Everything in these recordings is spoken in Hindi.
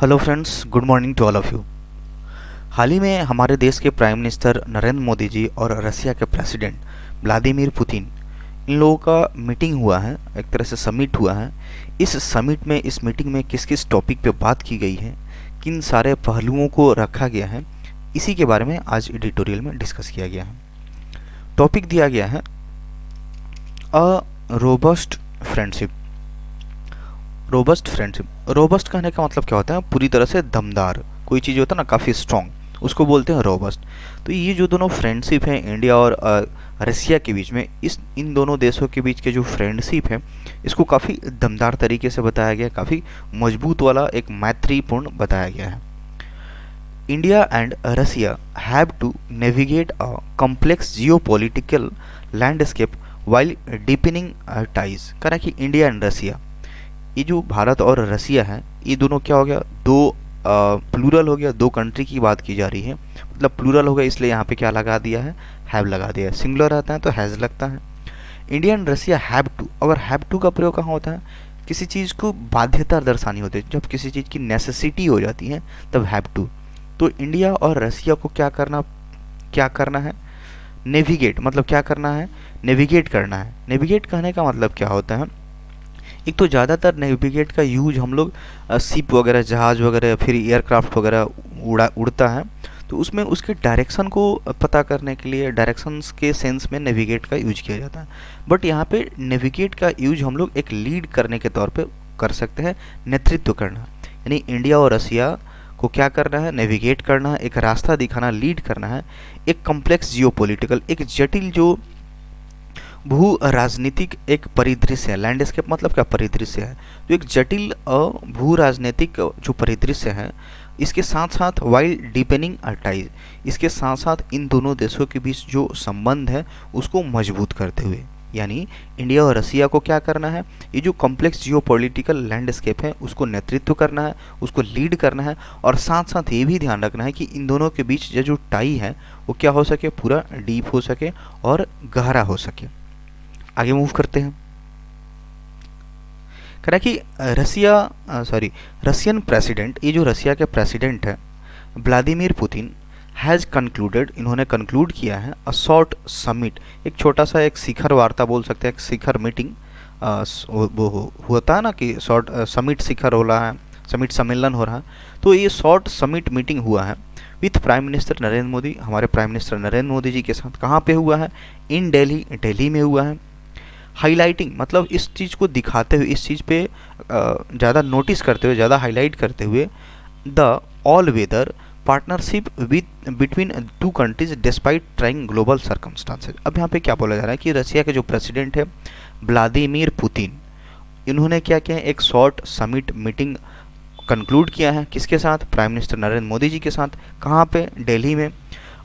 Hello friends, good morning to all of you. हाल ही में हमारे देश के प्राइम मिनिस्टर नरेंद्र मोदी जी और रसिया के प्रेसिडेंट व्लादिमीर पुतिन, इन लोगों का मीटिंग हुआ है, एक तरह से समिट हुआ है। इस मीटिंग में किस किस टॉपिक पे बात की गई है, किन सारे पहलुओं को रखा गया है, इसी के बारे में आज एडिटोरियल में डिस्कस किया गया है। टॉपिक दिया गया है अ रोबस्ट फ्रेंडशिप। रोबस्ट कहने का मतलब क्या होता है? पूरी तरह से दमदार। कोई चीज़ होता है ना काफ़ी स्ट्रॉन्ग, उसको बोलते हैं रोबस्ट। तो ये जो दोनों फ्रेंडशिप है इंडिया और रसिया के बीच में, इन दोनों देशों के बीच के जो फ्रेंडशिप है, इसको काफ़ी दमदार तरीके से बताया गया है, काफ़ी मजबूत वाला एक मैत्रीपूर्ण बताया गया है। India and Russia have to navigate a complex geopolitical landscape while deepening ties. कह रहा है कि इंडिया एंड रसिया, ये जो भारत और रसिया है, ये दोनों क्या हो गया? दो प्लूरल हो गया, दो कंट्री की बात की जा रही है। मतलब प्लूरल हो गया, इसलिए यहाँ पे क्या लगा दिया है? हैव लगा दिया है। सिंगुलर आता है तो हैज़ लगता है। India and Russia have to, अगर हैव टू का प्रयोग कहाँ होता है? किसी चीज़ को बाध्यता दर्शानी होती है, जब किसी चीज़ की नेसेसिटी हो जाती है तब हैव टू। तो इंडिया और रसिया को क्या करना है? नेविगेट, मतलब क्या करना है? नेविगेट करना है। नेविगेट कहने का मतलब क्या होता है? एक तो ज़्यादातर नेविगेट का यूज हम लोग शिप वगैरह, जहाज़ वगैरह, फिर एयरक्राफ्ट वगैरह उड़ता है, तो उसमें उसके डायरेक्शन को पता करने के लिए डायरेक्शंस के सेंस में नेविगेट का यूज किया जाता है। बट यहाँ पे नेविगेट का यूज हम लोग एक लीड करने के तौर पे कर सकते हैं, नेतृत्व करना। यानी इंडिया और रसिया को क्या करना है? नेविगेट करना है, एक रास्ता दिखाना, लीड करना है। एक कॉम्प्लेक्स जियोपॉलिटिकल, एक जटिल जो भू राजनीतिक एक परिदृश्य है। लैंडस्केप मतलब क्या? परिदृश्य है। तो एक जटिल भू राजनीतिक जो परिदृश्य है, इसके साथ साथ वाइल डीपनिंग टाइज, इसके साथ साथ इन दोनों देशों के बीच जो संबंध है उसको मजबूत करते हुए, यानी इंडिया और रसिया को क्या करना है? ये जो कॉम्प्लेक्स जियोपॉलिटिकल लैंडस्केप है उसको नेतृत्व करना है, उसको लीड करना है, और साथ साथ ये भी ध्यान रखना है कि इन दोनों के बीच जो टाई है वो क्या हो सके? पूरा डीप हो सके और गहरा हो सके। आगे मूव करते हैं। कह रहा है कि रसियन प्रेसिडेंट, ये जो रसिया के प्रेसिडेंट है व्लादिमीर पुतिन, हैज़ कंक्लूडेड, इन्होंने कंक्लूड किया है अ शॉर्ट समिट, एक छोटा सा एक शिखर वार्ता बोल सकते हैं, एक शिखर मीटिंग। वो होता है ना कि शॉर्ट समिट शिखर हो रहा है, समिट सम्मेलन हो रहा है, तो ये शॉर्ट समिट मीटिंग हुआ है with prime minister Narendra Modi, हमारे प्राइम मिनिस्टर नरेंद्र मोदी जी के साथ। कहाँ पे हुआ है? इन दिल्ली में हुआ है। हाईलाइटिंग मतलब इस चीज़ को दिखाते हुए, इस चीज़ पे ज़्यादा नोटिस करते हुए, ज़्यादा हाईलाइट करते हुए, the all weather partnership with between two countries despite trying global circumstances. अब यहाँ पे क्या बोला जा रहा है कि रसिया के जो प्रेसिडेंट है व्लादिमीर पुतिन, इन्होंने क्या किया है? एक शॉर्ट समिट मीटिंग कंक्लूड किया है। किसके साथ? प्राइम मिनिस्टर नरेंद्र मोदी जी के साथ। कहाँ पे? दिल्ली में।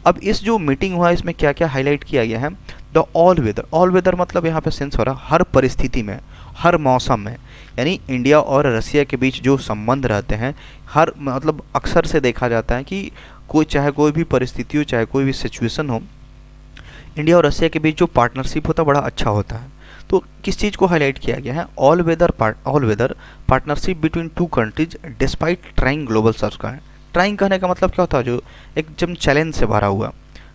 अब इस जो मीटिंग हुआ है इसमें क्या क्या हाईलाइट किया गया है? द ऑल वेदर मतलब यहाँ पे सेंस हो रहा है हर परिस्थिति में, हर मौसम में। यानी इंडिया और रसिया के बीच जो संबंध रहते हैं, हर मतलब अक्सर से देखा जाता है कि चाहे कोई भी परिस्थिति हो, चाहे कोई भी सिचुएशन हो, इंडिया और रसिया के बीच जो पार्टनरशिप होता है बड़ा अच्छा होता है। तो किस चीज़ को हाईलाइट किया गया है? All weather partnership between two countries despite trying global circle. Trying कहने का मतलब क्या होता है? जो एकदम चैलेंज से भरा हुआ।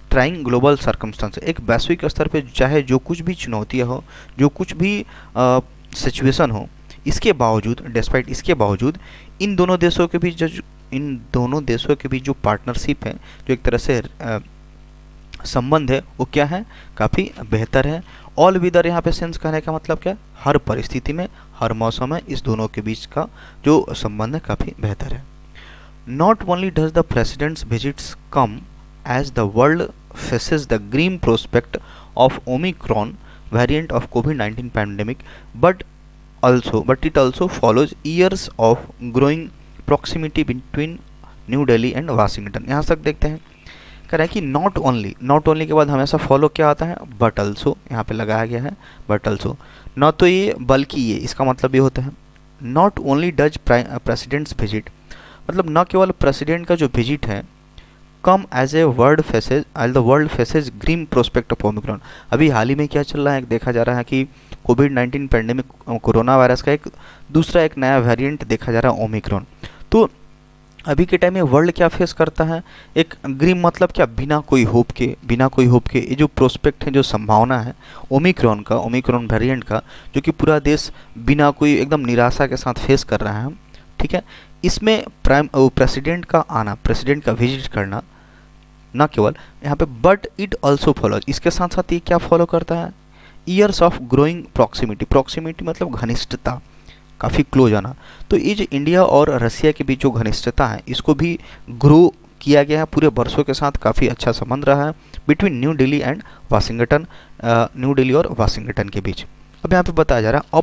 ट्राइंग ग्लोबल सर्कमस्टांस, एक वैश्विक स्तर पे चाहे जो कुछ भी चुनौतियाँ हो, जो कुछ भी सिचुएशन हो, इसके बावजूद, डिस्पाइट इसके बावजूद, इन दोनों देशों के बीच जो पार्टनरशिप है, जो एक तरह से संबंध है, वो क्या है? काफ़ी बेहतर है। ऑल वेदर यहाँ पे सेंस कहने का मतलब क्या? हर परिस्थिति में, हर मौसम में इस दोनों के बीच का जो संबंध है काफ़ी बेहतर है। Not only does the president's visits come as the world faces the grim prospect of Omicron variant of COVID-19 pandemic, but it also follows years of growing proximity between new Delhi and Washington. यहाँ तक देखते हैं। कह रहा है कि नॉट ओनली के बाद हमेशा फॉलो क्या आता है? बट अल्सो, यहाँ पे लगाया गया है बट अल्सो। न तो ये बल्कि ये, इसका मतलब ये होता है not only does president's visit, मतलब न केवल प्रेसिडेंट का जो विजिट है come as a world faces grim prospect of Omicron. अभी हाल ही में क्या चल रहा है? देखा जा रहा है कि कोविड-19 पैंडेमिक, कोरोना वायरस का एक दूसरा एक नया वेरिएंट देखा जा रहा है, ओमिक्रॉन। तो अभी के टाइम में वर्ल्ड क्या फेस करता है, एक ग्रीम मतलब क्या, बिना कोई होप के, बिना कोई होप के ये जो प्रोस्पेक्ट है, जो संभावना है ओमिक्रॉन का, ओमिक्रॉन वेरिएंट का, जो कि पूरा देश बिना कोई एकदम निराशा के साथ फेस कर रहा है, ठीक है। इसमें प्रेसिडेंट का आना, प्रेसिडेंट का विजिट करना, ना केवल यहाँ पे बट इट ऑल्सो फॉलोज, इसके साथ साथ ये क्या फॉलो करता है, years of growing proximity, proximity मतलब घनिष्ठता, काफ़ी क्लोज आना। तो ये जो इंडिया और रसिया के बीच जो घनिष्ठता है, इसको भी ग्रो किया गया है पूरे वर्षों के साथ, काफ़ी अच्छा संबंध रहा है between new Delhi and Washington, new Delhi और वाशिंगटन के बीच। अब यहाँ पे बताया जा रहा है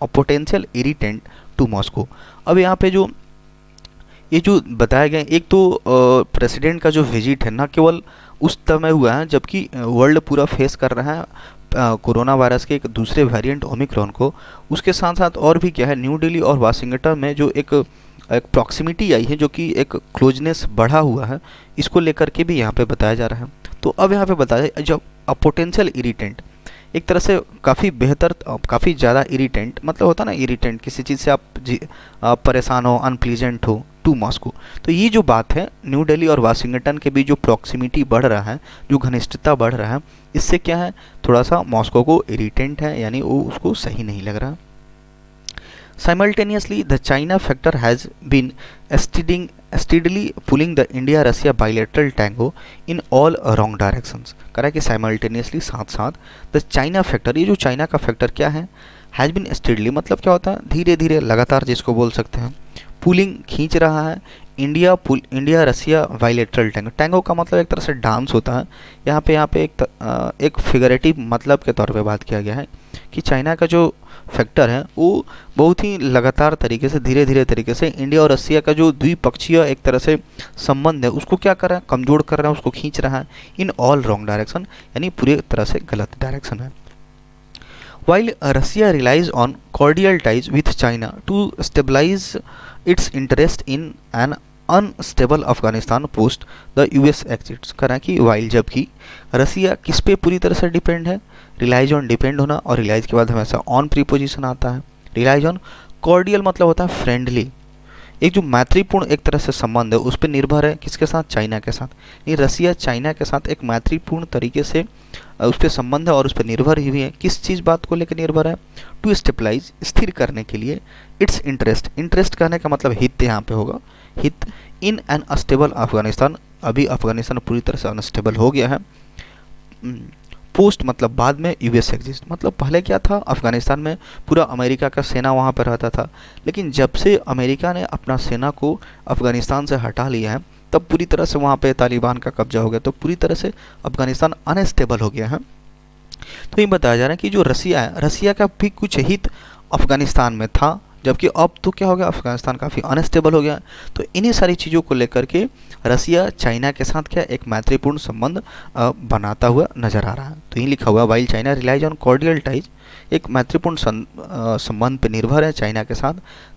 a potential irritant to Moscow. अब यहाँ पे जो ये जो बताया गया, एक तो प्रेसिडेंट का जो विजिट है ना केवल उस समय हुआ है जबकि वर्ल्ड पूरा फेस कर रहा है कोरोना वायरस के एक दूसरे वेरिएंट ओमिक्रॉन को, उसके साथ साथ और भी क्या है, न्यू दिल्ली और वाशिंगटन में जो एक प्रॉक्सिमिटी आई है, जो कि एक क्लोजनेस बढ़ा हुआ है, इसको लेकर के भी यहाँ पे बताया जा रहा है। तो अब यहाँ पे बताया जब पोटेंशियल इरिटेंट, एक तरह से काफ़ी बेहतर, काफ़ी ज़्यादा इरिटेंट मतलब होता है ना, इरिटेंट किसी चीज़ से आप परेशान हो, अनप्लीजेंट हो, टू मॉस्को। तो ये जो बात है, न्यू दिल्ली और वाशिंगटन के बीच जो प्रॉक्सिमिटी बढ़ रहा है, जो घनिष्ठता बढ़ रहा है, इससे क्या है, थोड़ा सा मॉस्को को इरिटेंट है, यानी वो उसको सही नहीं लग रहा। Simultaneously, the China factor has been steadily pulling the India-Russia bilateral tango in all wrong directions। करा कि simultaneously, साथ साथ the China factor, ये जो चाइना का फैक्टर क्या है, has been steadily मतलब क्या होता है, धीरे धीरे, लगातार जिसको बोल सकते हैं, पुलिंग खींच रहा है, India Russia bilateral tango, tango का मतलब एक तरह से डांस होता है, यहाँ पे एक फिगरेटिव मतलब के तौर पे बात किया गया है कि चाइना का जो फैक्टर है वो बहुत ही लगातार तरीके से, धीरे धीरे तरीके से इंडिया और रसिया का जो द्विपक्षीय एक तरह से संबंध है उसको क्या कर रहा है, कमजोर कर रहा है, उसको खींच रहा है इन ऑल रॉन्ग डायरेक्शन, यानी पूरी तरह से गलत डायरेक्शन है। While Russia relies on cordial ties with China to stabilize its interest in an unstable Afghanistan post the US exits, करा कि वाइल, जबकि रसिया किस पे पूरी तरह से डिपेंड है, रिलाइज ऑन, डिपेंड होना, और रिलाइज के बाद हमेशा ऑन प्रीपोजिशन आता है। रिलाइज ऑन, कॉर्डियल मतलब होता है फ्रेंडली, एक जो मैत्रीपूर्ण एक तरह से संबंध है उस पर निर्भर है, किसके साथ, चाइना के साथ। ये रसिया चाइना के साथ एक मैत्रीपूर्ण तरीके से उस पर संबंध है और उस पर निर्भर ही है, किस चीज़ बात को लेकर निर्भर है, टू स्टेबलाइज, स्थिर करने के लिए, इट्स इंटरेस्ट, इंटरेस्ट कहने का मतलब हित यहाँ पे होगा, हित, इन एन अनस्टेबल अफगानिस्तान, अभी अफगानिस्तान पूरी तरह से अनस्टेबल हो गया है, पोस्ट मतलब बाद में, यूएस एग्जिस्ट मतलब पहले क्या था, अफगानिस्तान में पूरा अमेरिका का सेना वहाँ पर रहता था, लेकिन जब से अमेरिका ने अपना सेना को अफगानिस्तान से हटा लिया है तब पूरी तरह से वहाँ पे तालिबान का कब्जा हो गया, तो पूरी तरह से अफगानिस्तान अनस्टेबल हो गया है। तो ये बताया जा रहा है कि जो रसिया है, रसिया का भी कुछ हित अफगानिस्तान में था, जबकि अब तो क्या हो गया, अफगानिस्तान काफ़ी अनस्टेबल हो गया। तो इन्हीं सारी चीज़ों को लेकर के रसिया चाइना के साथ क्या एक मैत्रीपूर्ण संबंध बनाता हुआ नजर आ रहा है। तो ये लिखा हुआ, while China relies on cordial ties, एक मैत्रीपूर्ण संबंध पर निर्भर है चाइना के साथ,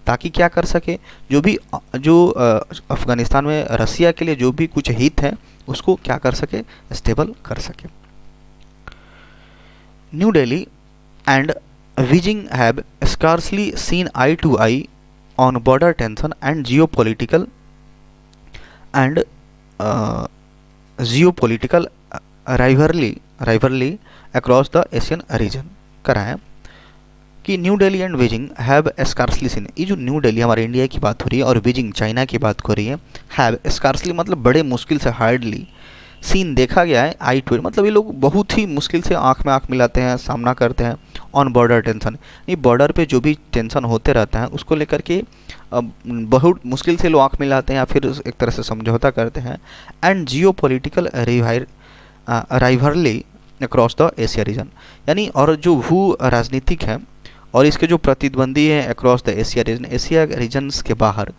ताकि क्या कर सके, जो अफगानिस्तान में रसिया के लिए जो भी कुछ हित है उसको क्या कर सके, स्टेबल कर सके। New Delhi and Beijing have scarcely seen eye to eye on border tension and geopolitical rivalry across the Asian region। करा है कि New Delhi and Beijing have scarcely seen, ये जो न्यू दिल्ली हमारे इंडिया की बात हो रही है और बीजिंग चाइना की बात हो रही है, हैव स्कार्सली मतलब बड़े मुश्किल से, हार्डली, सीन देखा गया है, आई टू मतलब ये लोग बहुत ही मुश्किल से आंख में आंख मिलाते हैं, सामना करते हैं, ऑन बॉर्डर टेंशन, ये बॉर्डर पे जो भी टेंशन होते रहता है उसको लेकर के बहुत मुश्किल से लोग आंख मिलाते हैं या फिर एक तरह से समझौता करते हैं। And geopolitical rivalry across the Asia region, यानी और जो भू राजनीतिक है और इसके जो प्रतिद्वंदी हैं across the Asia region, Asia regions के बाहर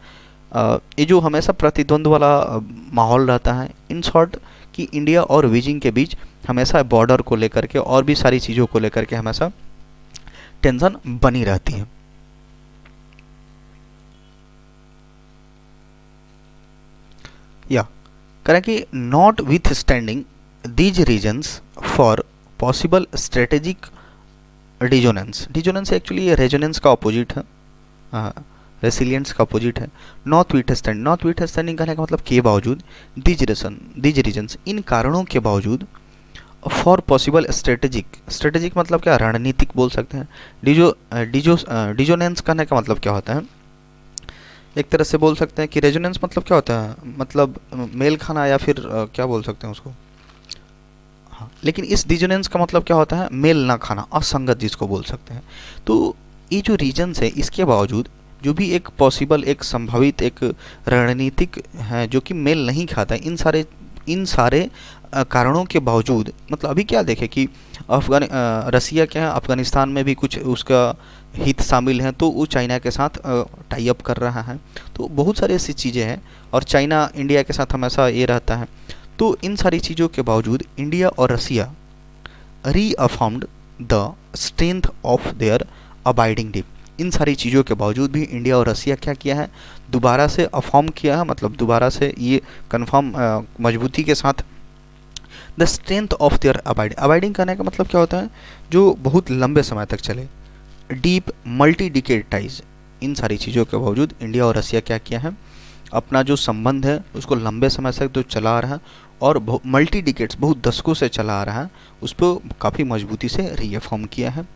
ये जो हमेशा प्रतिद्वंद वाला माहौल रहता है। इन शॉर्ट कि इंडिया और बीजिंग के बीच हमेशा बॉर्डर को लेकर के और भी सारी चीज़ों को लेकर के हमेशा टेंशन बनी रहती है। या करें कि notwithstanding these reasons for possible strategic dissonance, dissonance actually ये रेजोनेंस का ऑपोजिट है, रेसिलियंस का अपोजिट है नॉट विथस्टैंड। नॉट विथस्टैंडिंग कहने का मतलब के बावजूद, दीज रीजन्स इन कारणों के बावजूद, फॉर पॉसिबल स्ट्रेटेजिक, स्ट्रेटेजिक मतलब क्या, रणनीतिक बोल सकते हैं। डिजोनेंस कहने का मतलब क्या होता है, एक तरह से बोल सकते हैं कि रेजोनेंस मतलब क्या होता है, मतलब मेल खाना या फिर क्या बोल सकते हैं उसको, हाँ, लेकिन इस डिजोनेंस का मतलब क्या होता है, मेल ना खाना, असंगत जिसको बोल सकते हैं। तो ये जो रीजन्स है इसके बावजूद जो भी एक पॉसिबल, एक संभावित, एक रणनीतिक है जो कि मेल नहीं खाता है, इन सारे कारणों के बावजूद, मतलब अभी क्या देखें कि रसिया क्या है, अफगानिस्तान में भी कुछ उसका हित शामिल हैं, तो वो चाइना के साथ टाई अप कर रहा है। तो बहुत सारी ऐसी चीज़ें हैं, और चाइना इंडिया के साथ हमेशा ये रहता है। तो इन सारी चीज़ों के बावजूद इंडिया और Russia reaffirmed the strength of their abiding dip. इन सारी चीज़ों के बावजूद भी इंडिया और रसिया क्या किया है, दोबारा से अफर्म किया है, मतलब दोबारा से ये कन्फर्म मजबूती के साथ the strength of their abiding करने का मतलब क्या होता है, जो बहुत लंबे समय तक चले, डीप मल्टी डिकेड टाइज। इन सारी चीज़ों के बावजूद इंडिया और रसिया क्या किया है, अपना जो संबंध है उसको लंबे समय से तो चला आ रहा है, और मल्टी डिकेड्स, बहुत दशकों से चला आ रहा है, उस पर काफ़ी मजबूती से रीअफर्म किया है।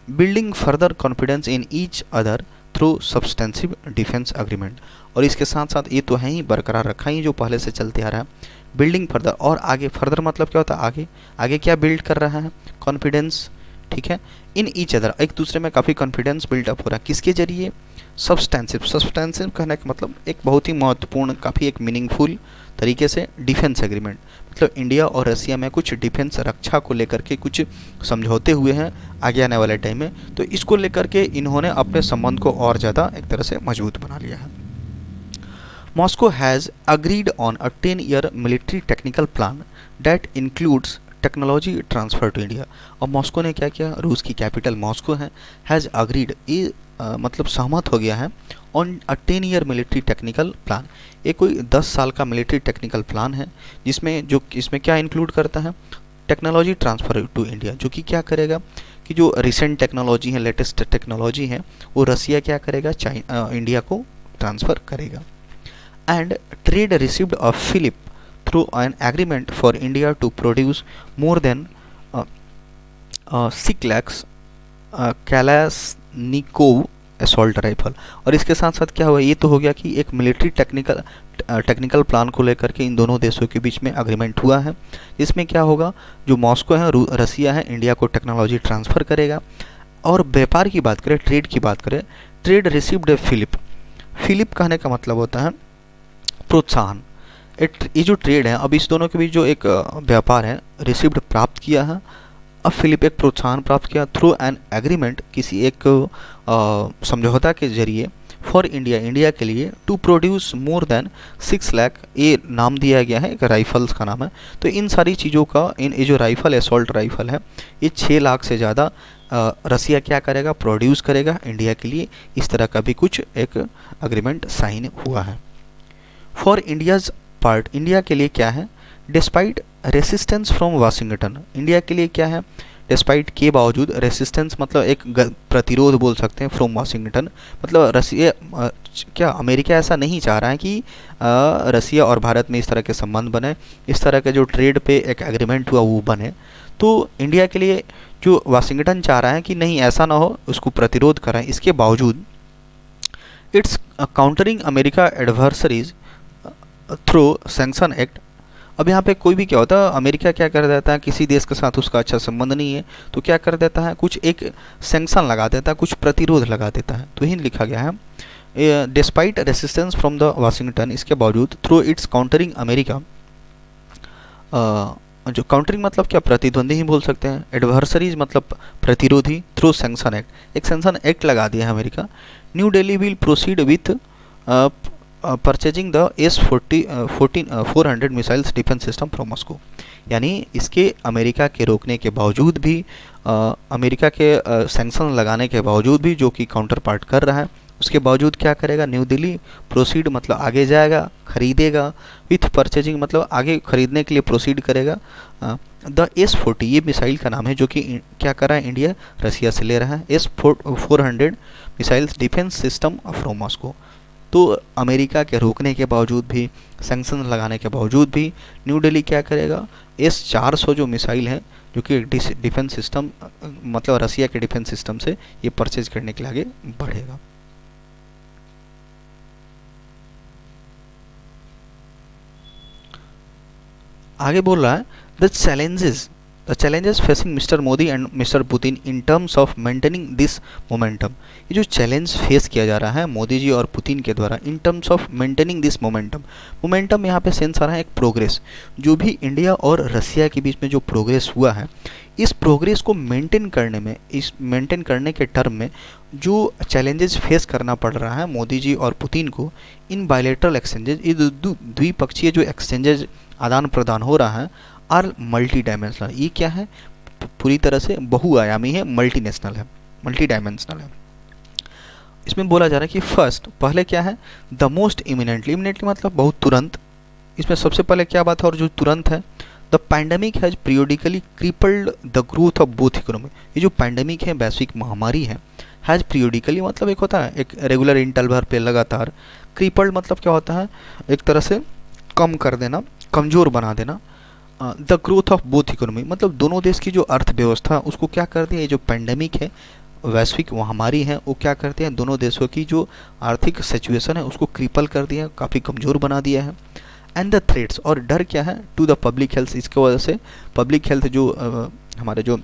Building further confidence in each other through substantive defence agreement. और इसके साथ साथ ये तो है ही, बरकरार रखा ही जो पहले से चलते आ रहा है। बिल्डिंग फर्दर, और आगे, फर्दर मतलब क्या होता है, आगे, आगे क्या बिल्ड कर रहा है, कॉन्फिडेंस, ठीक है, इन ईच अदर, एक दूसरे में काफ़ी कॉन्फिडेंस बिल्डअप हो रहा है, किसके जरिए, सब्सटेंसिव। सब्सटेंसिव कहने का मतलब एक बहुत ही महत्वपूर्ण, काफ़ी एक मीनिंगफुल तरीके से डिफेंस एग्रीमेंट, मतलब इंडिया और रसिया में कुछ डिफेंस रक्षा को लेकर के कुछ समझौते हुए हैं आगे आने वाले टाइम में। तो इसको लेकर के इन्होंने अपने संबंध को और ज़्यादा एक तरह से मजबूत बना लिया है। Moscow has agreed a 10-year military technical plan that includes technology transfer to India. और मॉस्को ने क्या किया, रूस की कैपिटल मॉस्को है, हैज़ अग्रीड, ये मतलब सहमत हो गया है, on a 10-year military technical plan. ये कोई 10 साल का मिलिट्री टेक्निकल प्लान है, इसमें क्या इंक्लूड करता है, टेक्नोलॉजी ट्रांसफ़र टू इंडिया, जो कि क्या करेगा कि जो रिसेंट टेक्नोलॉजी है, लेटेस्ट टेक्नोलॉजी है, वो रसिया क्या करेगा, इंडिया को ट्रांसफ़र करेगा। And trade received a fillip through an agreement for India to produce more than 6 lakhs Kalashnikov assault rifle. और इसके साथ साथ क्या हुआ, ये तो हो गया कि एक मिलिट्री टेक्निकल प्लान को लेकर के इन दोनों देशों के बीच में अग्रीमेंट हुआ है, जिसमें क्या होगा, जो मॉस्को है, रसिया है, इंडिया को टेक्नोलॉजी ट्रांसफ़र करेगा। और व्यापार की बात करें, ट्रेड की बात करें, trade received a fillip. Fillip कहने का मतलब होता है प्रोत्साहन। ये जो ट्रेड है, अब इस दोनों के बीच जो एक व्यापार है, रिसीव्ड प्राप्त किया है, अब फिलिप एक प्रोत्साहन प्राप्त किया थ्रू एन एग्रीमेंट, किसी एक समझौता के जरिए, फॉर इंडिया, इंडिया के लिए, to produce more than 6 lakh, ये नाम दिया गया है, एक राइफल्स का नाम है। तो इन सारी चीज़ों का, ये जो राइफ़ल असॉल्ट राइफ़ल है, ये 6 लाख से ज़्यादा रसिया क्या करेगा, प्रोड्यूस करेगा इंडिया के लिए। इस तरह का भी कुछ एक अग्रीमेंट साइन हुआ है। फॉर इंडियाज़ पार्ट, इंडिया के लिए क्या है, despite resistance from Washington, India के लिए क्या है, डिस्पाइट के बावजूद, रेसिस्टेंस मतलब एक प्रतिरोध बोल सकते हैं, फ्रॉम वाशिंगटन मतलब रसिया, क्या अमेरिका ऐसा नहीं चाह रहा है कि रसिया और भारत में इस तरह के संबंध बने, इस तरह के जो ट्रेड पे एक एग्रीमेंट हुआ वो बने। तो इंडिया के लिए जो वाशिंगटन चाह रहा है कि नहीं ऐसा ना हो, उसको प्रतिरोध कराएं, इसके बावजूद it's countering America adversaries through sanction act. अब यहाँ पे कोई भी क्या होता है, अमेरिका क्या कर देता है, किसी देश के साथ उसका अच्छा संबंध नहीं है तो क्या कर देता है, कुछ एक सैंक्शन लगा देता है, कुछ प्रतिरोध लगा देता है। तो ही लिखा गया है, despite resistance from the Washington, इसके बावजूद, थ्रू इट्स काउंटरिंग अमेरिका, जो काउंटरिंग मतलब क्या, प्रतिद्वंदी ही बोल सकते हैं, एडवर्सरीज मतलब प्रतिरोधी, थ्रू सैंक्शन एक्ट, एक सैंक्शन एक्ट लगा दिया है America. New Delhi will proceed with purchasing the S-400 missiles defence system from Moscow. यानी इसके अमेरिका के रोकने के बावजूद भी, अमेरिका के सैंक्शन लगाने के बावजूद भी, जो कि काउंटर पार्ट कर रहा है, उसके बावजूद क्या करेगा, न्यू दिल्ली प्रोसीड मतलब आगे जाएगा, खरीदेगा, विथ परचेजिंग मतलब आगे खरीदने के लिए प्रोसीड करेगा, S-40 ये मिसाइल का नाम है, जो कि क्या कर रहा है इंडिया, रसिया से ले रहा है। S-400 missiles defence system from Moscow. तो अमेरिका के रोकने के बावजूद भी, सैंक्शन लगाने के बावजूद भी न्यू दिल्ली क्या करेगा, S-400 जो मिसाइल है, जो कि डिफेंस सिस्टम मतलब रसिया के डिफेंस सिस्टम से ये परचेज करने के लिए आगे बढ़ेगा। आगे बोल रहा है the challenges facing mister Modi and mister Putin in terms of maintaining this momentum. ये जो चैलेंज फेस किया जा रहा है मोदी जी और पुतिन के द्वारा in terms of maintaining this momentum यहाँ पे सेंस आ रहा है एक प्रोग्रेस, जो भी इंडिया और रसिया के बीच में जो प्रोग्रेस हुआ है, इस प्रोग्रेस को मेंटेन करने में, इस मेंटेन करने के टर्म में जो चैलेंजेस फेस करना पड़ रहा है मोदी जी और पुतिन को, इन बायलेटरल एक्सचेंजेस, ये द्विपक्षीय जो एक्सचेंजेस आदान प्रदान हो रहा है, आर मल्टी डायमेंशनल। ये क्या है, पूरी तरह से बहुआयामी है, मल्टीनेशनल है, मल्टी डायमेंशनल है। इसमें बोला जा रहा है कि फर्स्ट, पहले क्या है, द मोस्ट इमिनेंटली, इमिनेंटली मतलब बहुत तुरंत, इसमें सबसे पहले क्या बात है और जो तुरंत है, the pandemic has periodically crippled the growth of both economy. ये जो पैंडमिक है, वैश्विक महामारी है, हैज पीरियोडिकली मतलब एक होता है एक रेगुलर इंटरवल पे लगातार, क्रिपल्ड मतलब क्या होता है, एक तरह से कम कर देना, कमज़ोर बना देना, the growth of both economy मतलब दोनों देश की जो अर्थव्यवस्था उसको क्या कर दिया, ये जो पैंडमिक है, वैश्विक महामारी है, वो क्या करते हैं, दोनों देशों की जो आर्थिक सिचुएशन है उसको क्रिपल कर दिया है, काफ़ी कमज़ोर बना दिया है। एंड द थ्रेट्स, और डर क्या है, टू द पब्लिक हेल्थ, इसके वजह से पब्लिक हेल्थ जो हमारे जो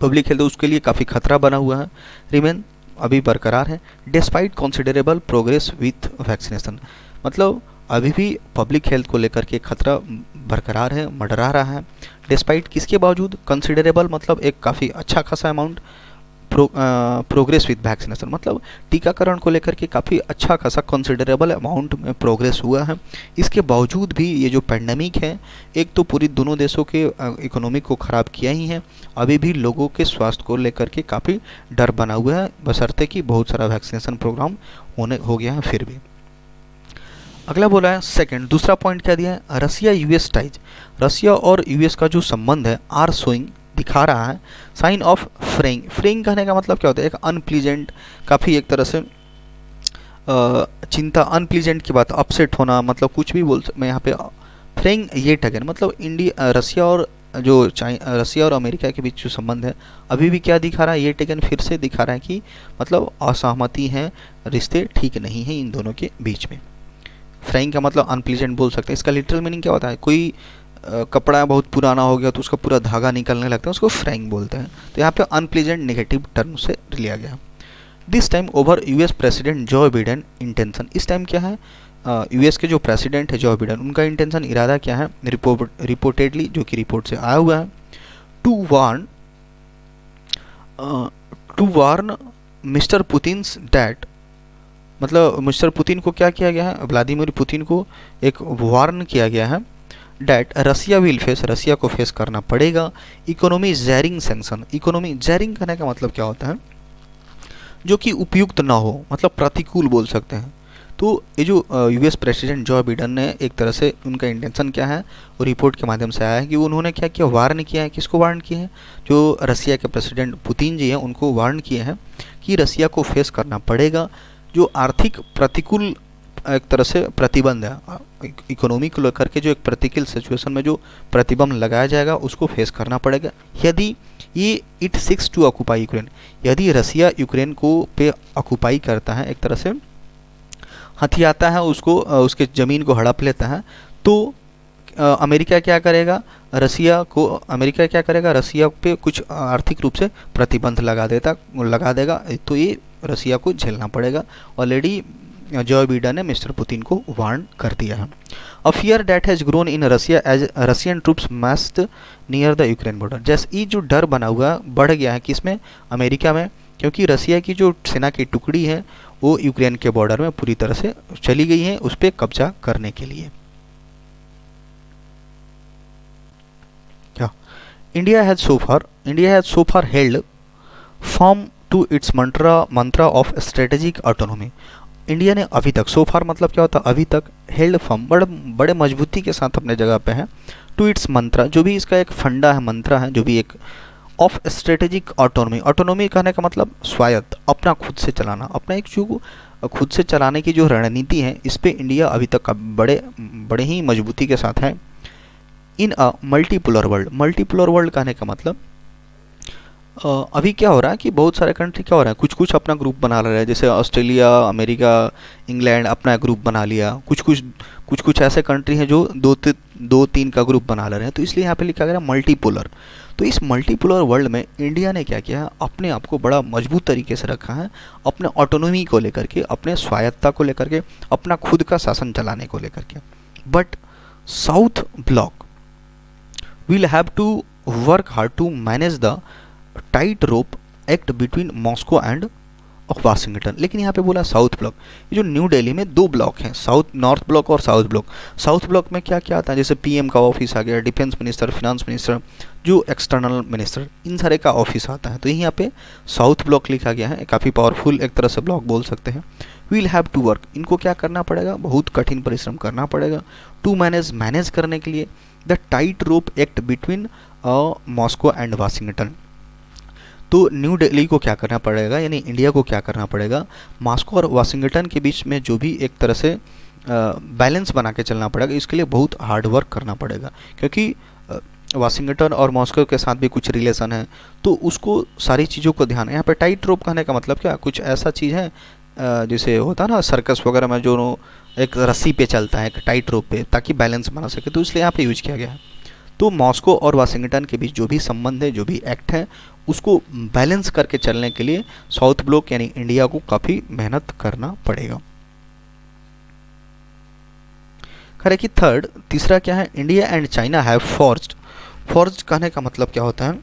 पब्लिक हेल्थ उसके लिए काफ़ी खतरा बना हुआ है, रिमेन अभी बरकरार है, despite considerable progress with vaccination मतलब अभी भी पब्लिक हेल्थ को लेकर के खतरा बरकरार है, मंडरा रहा है, डिस्पाइट किसके बावजूद, कंसिडरेबल मतलब एक काफ़ी अच्छा खासा अमाउंट, प्रोग्रेस विद वैक्सीनेशन मतलब टीकाकरण को लेकर के काफ़ी अच्छा खासा कंसिडरेबल अमाउंट में प्रोग्रेस हुआ है। इसके बावजूद भी ये जो पैंडमिक है, एक तो पूरी दोनों देशों के इकोनॉमी को ख़राब किया ही है, अभी भी लोगों के स्वास्थ्य को लेकर के काफ़ी डर बना हुआ है, बशर्ते कि बहुत सारा वैक्सीनेशन प्रोग्राम हो गया है फिर भी। अगला बोला है सेकंड, दूसरा पॉइंट क्या दिया है, रसिया यूएस टाइज, रसिया और यूएस का जो संबंध है, आर शोइंग दिखा रहा है साइन ऑफ फ्रेइंग। फ्रेइंग कहने का मतलब क्या होता है, एक अनप्लीजेंट, काफ़ी एक तरह से चिंता, अनप्लीजेंट की बात, अपसेट होना, मतलब कुछ भी बोल मैं यहाँ पे फ्रेइंग ये टगन मतलब रसिया और रसिया और अमेरिका के बीच जो संबंध है अभी भी क्या दिखा रहा है, ये टेकन फिर से दिखा रहा है कि मतलब असहमति है, रिश्ते ठीक नहीं हैं इन दोनों के बीच में। फ्राइंग का मतलब अनप्लीजेंट बोल सकते हैं। इसका लिटरल मीनिंग क्या होता है, कोई कपड़ा बहुत पुराना हो गया तो उसका पूरा धागा निकलने लगता है, उसको फ्राइंग बोलते हैं। तो यहाँ पे अनप्लीजेंट नेगेटिव टर्म से लिया गया। This time over US president Joe Biden intention, इस टाइम क्या है, यूएस के जो प्रेसिडेंट है जो बिडेन, उनका इंटेंशन इरादा क्या है, रिपोर्टेडली जो कि रिपोर्ट से आया हुआ है, टू वार्न मिस्टर पुतिन्स डैट, मतलब मिस्टर पुतिन को क्या किया गया है, व्लादिमीर पुतिन को एक वार्न किया गया है, डैट रसिया विल फेस, रसिया को फेस करना पड़ेगा economy jarring sanction. Economy jarring करने का मतलब क्या होता है, जो कि उपयुक्त ना हो, मतलब प्रतिकूल बोल सकते हैं। तो ये जो यूएस प्रेसिडेंट जो बिडेन ने एक तरह से उनका इंटेंशन क्या है वो रिपोर्ट के माध्यम से आया है कि उन्होंने क्या किया, वार्न किया है। किसको वार्न किया है, जो रसिया के प्रेसिडेंट पुतिन जी हैं उनको वार्न किए हैं कि रसिया को फेस करना पड़ेगा जो आर्थिक प्रतिकूल एक तरह से प्रतिबंध है, इकोनॉमी को लेकर के जो एक प्रतिकूल सिचुएशन में जो प्रतिबंध लगाया जाएगा उसको फेस करना पड़ेगा यदि ये it seeks to occupy Ukraine, यदि रसिया यूक्रेन को पे ऑक्यूपाई करता है, एक तरह से हथियाता है उसको, उसके ज़मीन को हड़प लेता है, तो अमेरिका क्या करेगा, अमेरिका क्या करेगा, रसिया पे कुछ आर्थिक रूप से प्रतिबंध लगा देगा, तो ये रसिया को झेलना पड़ेगा। ऑलरेडी जो बिडेन ने मिस्टर पुतिन को वार्न कर दिया है। A fear that has grown in Russia as Russian troops massed near the Ukraine border, जैसे ये जो डर बना हुआ बढ़ गया है किसमें, अमेरिका में, क्योंकि रसिया की जो सेना की टुकड़ी है वो यूक्रेन के बॉर्डर में पूरी तरह से चली गई है उस पर कब्जा करने के लिए। क्या India has so far held firm to its mantra of strategic autonomy. India ने अभी तक, सो फार मतलब क्या होता है अभी तक, हेल्ड फर्म, बड़े मजबूती के साथ अपने जगह पे है, टू इट्स मंत्रा, जो भी इसका एक फंडा है, मंत्रा है, जो भी एक ऑफ स्ट्रेटेजिक ऑटोनॉमी। ऑटोनॉमी कहने का मतलब स्वायत्त, अपना खुद से चलाना, अपना एक जो खुद से चलाने की जो रणनीति है, इस पे इंडिया अभी तक बड़े बड़े ही मजबूती के साथ है। इन अ मल्टीपोलर वर्ल्ड, मल्टीपोलर वर्ल्ड कहने का मतलब अभी क्या हो रहा है कि बहुत सारे कंट्री क्या हो रहा है, कुछ कुछ अपना ग्रुप बना रहे हैं, जैसे ऑस्ट्रेलिया, अमेरिका, इंग्लैंड अपना ग्रुप बना लिया, कुछ कुछ ऐसे कंट्री हैं जो दो तीन का ग्रुप बना ले रहे हैं, तो इसलिए यहाँ पे लिखा गया मल्टीपोलर। तो इस मल्टीपोलर वर्ल्ड में इंडिया ने क्या किया है, अपने आप को बड़ा मजबूत तरीके से रखा है, अपने ऑटोनॉमी को लेकर के, अपने स्वायत्तता को लेकर के, अपना खुद का शासन चलाने को लेकर के। But South Block will have to work hard to manage the tightrope act between Moscow and Washington. लेकिन यहाँ पे बोला साउथ ब्लॉक, ये जो न्यू दिल्ली में दो ब्लॉक हैं, साउथ नॉर्थ ब्लॉक और साउथ ब्लॉक। साउथ ब्लॉक में क्या क्या आता है, जैसे पीएम का ऑफिस आ गया, डिफेंस मिनिस्टर, फिनांस मिनिस्टर, जो एक्सटर्नल मिनिस्टर, इन सारे का ऑफिस आता है। तो यहाँ पे साउथ ब्लॉक लिखा गया है, काफ़ी पावरफुल एक तरह से ब्लॉक बोल सकते हैं। विल हैव टू वर्क, इनको क्या करना पड़ेगा, बहुत कठिन परिश्रम करना पड़ेगा, टू मैनेज करने के लिए the tightrope act between Moscow and Washington. तो न्यू दिल्ली को क्या करना पड़ेगा, यानी इंडिया को क्या करना पड़ेगा, मॉस्को और वाशिंगटन के बीच में जो भी एक तरह से बैलेंस बना के चलना पड़ेगा, इसके लिए बहुत हार्ड वर्क करना पड़ेगा, क्योंकि वाशिंगटन और मॉस्को के साथ भी कुछ रिलेशन है, तो उसको सारी चीज़ों को ध्यान। यहाँ पे टाइट रोप कहने का मतलब क्या, कुछ ऐसा चीज़ है जैसे होता है ना सर्कस वगैरह में, जो एक रस्सी पे चलता है, एक टाइट रोप पे, ताकि बैलेंस बना सके, तो इसलिए यहाँ पे यूज किया गया है। तो मॉस्को और वाशिंगटन के बीच जो भी संबंध है, जो भी एक्ट है, उसको बैलेंस करके चलने के लिए साउथ ब्लॉक यानी इंडिया को काफ़ी मेहनत करना पड़ेगा। खैर कि तीसरा क्या है, India and China have forged. Forged कहने का मतलब क्या होता है,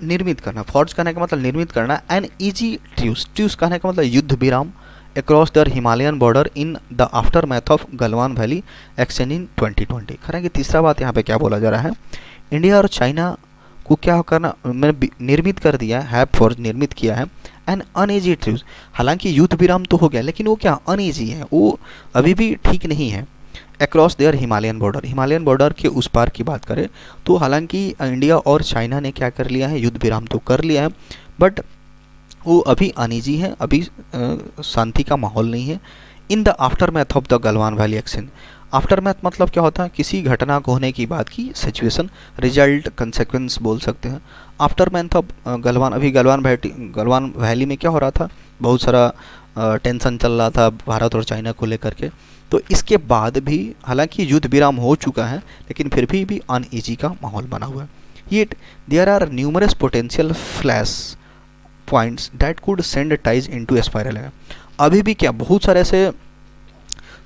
निर्मित करना। फॉर्ज कहने का मतलब निर्मित करना। एन इजी ट्रूस, ट्रूस कहने का मतलब युद्ध विराम across the Himalayan border in the after math of Galwan valley exchange इन 2020। खैर कि तीसरा बात यहाँ पे क्या बोला जा रहा है, इंडिया और चाइना को क्या करना, मैंने निर्मित कर दिया है, फॉर्ज निर्मित किया है, एन अनईजी ट्रूस। हालांकि युद्ध विराम तो हो गया, लेकिन वो क्या अनईजी है, वो अभी भी ठीक नहीं है। Across their Himalayan border, Himalayan border के उस पार की बात करें तो हालांकि इंडिया और चाइना ने क्या कर लिया है, युद्ध विराम तो कर लिया है, बट वो अभी अनईजी है, अभी शांति का माहौल नहीं है। In the after math of the Galwan valley exchange. After math मतलब क्या होता है, किसी घटना को होने की बाद की सिचुएशन, रिजल्ट, कंसेक्वेंस बोल सकते हैं। आफ्टर मैथ ऑफ गलवान, अभी गलवान वैली में क्या हो रहा था, बहुत सारा टेंशन चल रहा था भारत और चाइना को लेकर के। तो इसके बाद भी हालांकि युद्ध विराम हो चुका है, लेकिन फिर भी अनईजी का माहौल बना हुआ है। Yet there are numerous potential flashpoints that could send ties into spiral है। अभी भी क्या बहुत सारे ऐसे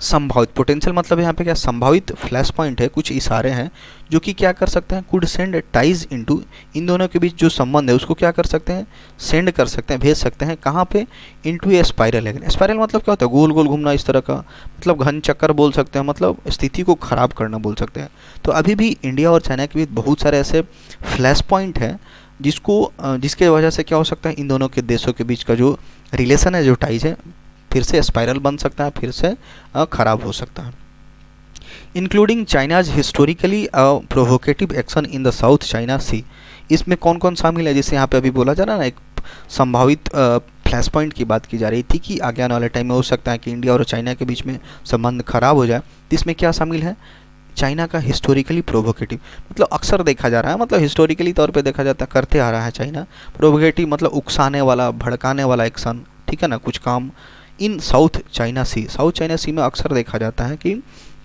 संभावित, पोटेंशियल मतलब यहाँ पे क्या संभावित फ्लैश पॉइंट है, कुछ इशारे हैं जो कि क्या कर सकते हैं, कुड सेंड टाइज इनटू, इन दोनों के बीच जो संबंध है उसको क्या कर सकते हैं, सेंड कर सकते हैं, भेज सकते हैं। कहाँ पे, इनटू ए स्पाइरल है। स्पाइरल मतलब क्या होता है, गोल गोल घूमना, इस तरह का मतलब घन चक्कर बोल सकते हैं, मतलब स्थिति को खराब करना बोल सकते हैं। तो अभी भी इंडिया और चाइना के बीच बहुत सारे ऐसे फ्लैश पॉइंट हैं जिसके वजह से क्या हो सकता है, इन दोनों के देशों के बीच का जो रिलेशन है, जो टाइज है, फिर से स्पाइरल बन सकता है, फिर से खराब हो सकता है। Including China's historically provocative action in the South China Sea. इसमें कौन कौन शामिल है, जैसे यहाँ पे अभी बोला जा रहा है ना, एक संभावित फ्लैश पॉइंट की बात की जा रही थी कि आगे आने वाले टाइम में हो सकता है कि इंडिया और चाइना के बीच में संबंध खराब हो जाए। इसमें क्या शामिल है, चाइना का हिस्टोरिकली प्रोवोकेटिव, मतलब अक्सर देखा जा रहा है, मतलब हिस्टोरिकली तौर पे देखा जाता है, करते आ रहा है चाइना। प्रोवोकेटिव मतलब उकसाने वाला, भड़काने वाला एक्शन, ठीक है ना, कुछ काम इन साउथ चाइना सी। साउथ चाइना सी में अक्सर देखा जाता है कि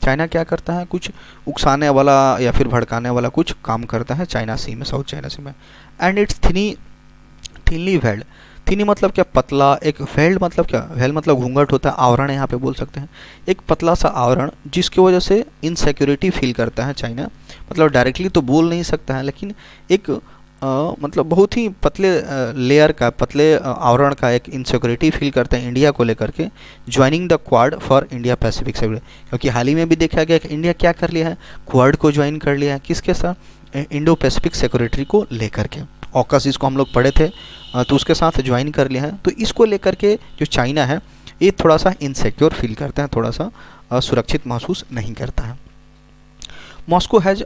चाइना क्या करता है, कुछ उकसाने वाला या फिर भड़काने वाला कुछ काम करता है चाइना सी में, साउथ चाइना सी में। एंड इट्स थिनली वेल्ड, थिनी मतलब क्या, पतला, एक वेल्ड मतलब क्या, वेल्ड मतलब घूंघट होता है, आवरण यहाँ पे बोल सकते हैं, एक पतला सा आवरण जिसकी वजह से इनसिक्योरिटी फील करता है चाइना। मतलब डायरेक्टली तो बोल नहीं सकता है, लेकिन एक मतलब बहुत ही पतले लेयर का, पतले आवरण का एक इनसिक्योरिटी फील करते हैं इंडिया को लेकर के। Joining the quad for India Pacific security, क्योंकि हाल ही में भी देखा गया कि इंडिया क्या कर लिया है, क्वाड को ज्वाइन कर लिया है, किसके साथ, इंडो पैसिफिक सिक्योरिटी को लेकर के। ऑकस इसको हम लोग पढ़े थे, तो उसके साथ ज्वाइन कर लिया है। तो इसको लेकर के जो चाइना है ये थोड़ा सा इनसिक्योर फील करता है, थोड़ा सा सुरक्षित महसूस नहीं करता है। Moscow has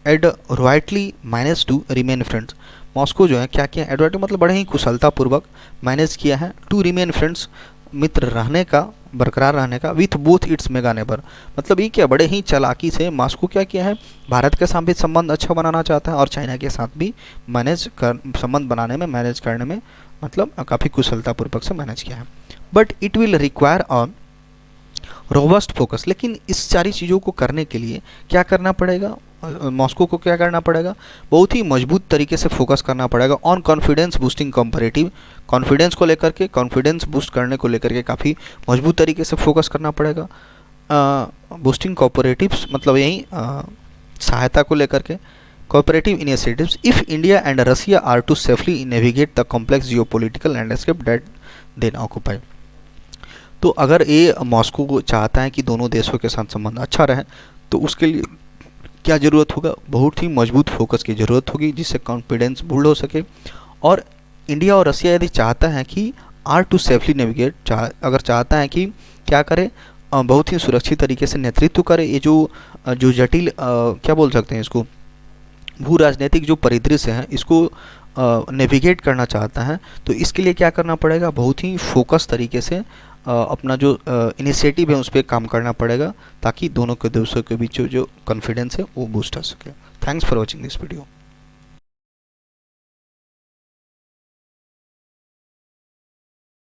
adroitly manage to remain friends. Moscow जो है क्या किया, एडवाइट मतलब बड़े ही कुशलतापूर्वक मैनेज किया है टू रिमेन फ्रेंड्स, मित्र रहने का, बरकरार रहने का, with both it's mega neighbour. मतलब ये क्या बड़े ही चालाकी से मॉस्को क्या किया है, भारत के साथ भी संबंध अच्छा बनाना चाहता है और चाइना के साथ भी संबंध बनाने में, मैनेज करने में मतलब काफ़ी कुशलतापूर्वक से मैनेज किया है। But it will require on robust focus, लेकिन इस सारी चीज़ों को करने के लिए क्या करना पड़ेगा, मॉस्को को क्या करना पड़ेगा, बहुत ही मजबूत तरीके से फोकस करना पड़ेगा on confidence boosting comparative, confidence को लेकर के, कॉन्फिडेंस बूस्ट करने को लेकर के काफ़ी मजबूत तरीके से फोकस करना पड़ेगा। बूस्टिंग कोऑपरेटिव्स मतलब यही सहायता को लेकर के, cooperative initiatives if India and Russia are to safely navigate the complex geopolitical landscape that then occupy. तो अगर ये मॉस्को को चाहता है कि दोनों देशों के साथ संबंध अच्छा रहे, तो उसके लिए क्या ज़रूरत होगा, बहुत ही मजबूत फोकस की ज़रूरत होगी जिससे कॉन्फिडेंस बिल्ड हो सके। और इंडिया और रसिया यदि चाहता है कि आर टू सेफली नेविगेट, अगर चाहता है कि क्या करे, बहुत ही सुरक्षित तरीके से नेतृत्व करे, ये जो जटिल क्या बोल सकते हैं इसको, भू राजनीतिक जो परिदृश्य है इसको नेविगेट करना चाहता है, तो इसके लिए क्या करना पड़ेगा, बहुत ही फोकस तरीके से अपना जो इनिशिएटिव है उस पर काम करना पड़ेगा ताकि दोनों के देशों के बीच जो कॉन्फिडेंस है वो बूस्ट हो सके। Thanks for watching this video.